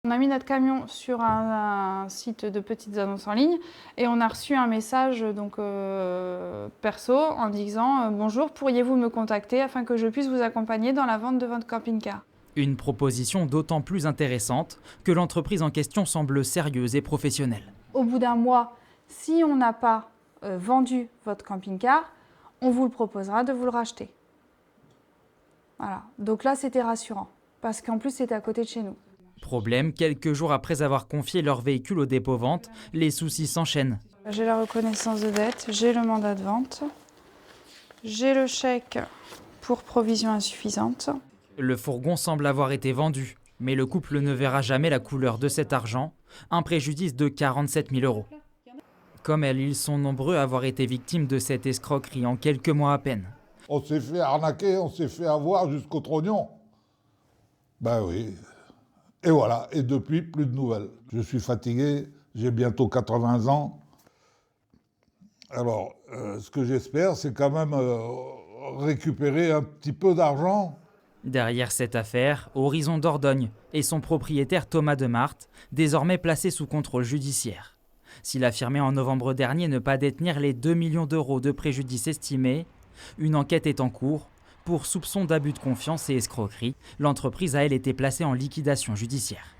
On a mis notre camion sur un site de petites annonces en ligne et on a reçu un message donc, perso en disant « Bonjour, pourriez-vous me contacter afin que je puisse vous accompagner dans la vente de votre camping-car ?» Une proposition d'autant plus intéressante que l'entreprise en question semble sérieuse et professionnelle. Au bout d'un mois, si on n'a pas vendu votre camping-car, on vous le proposera de vous le racheter. Voilà. Donc là, c'était rassurant parce qu'en plus, c'était à côté de chez nous. Problème, quelques jours après avoir confié leur véhicule au dépôt-vente, les soucis s'enchaînent. J'ai la reconnaissance de dette, j'ai le mandat de vente, j'ai le chèque pour provision insuffisante. Le fourgon semble avoir été vendu, mais le couple ne verra jamais la couleur de cet argent, un préjudice de 47 000 €. Comme elle, ils sont nombreux à avoir été victimes de cette escroquerie en quelques mois à peine. On s'est fait arnaquer, on s'est fait avoir jusqu'au trognon. Ben oui. Et voilà, et depuis, plus de nouvelles. Je suis fatigué, j'ai bientôt 80 ans. Alors, ce que j'espère, c'est quand même récupérer un petit peu d'argent. Derrière cette affaire, Horizon Dordogne et son propriétaire Thomas Demarthe, désormais placé sous contrôle judiciaire. S'il affirmait en novembre dernier ne pas détenir les 2 millions € de préjudice estimés, une enquête est en cours. Pour soupçon d'abus de confiance et escroquerie, l'entreprise a elle été placée en liquidation judiciaire.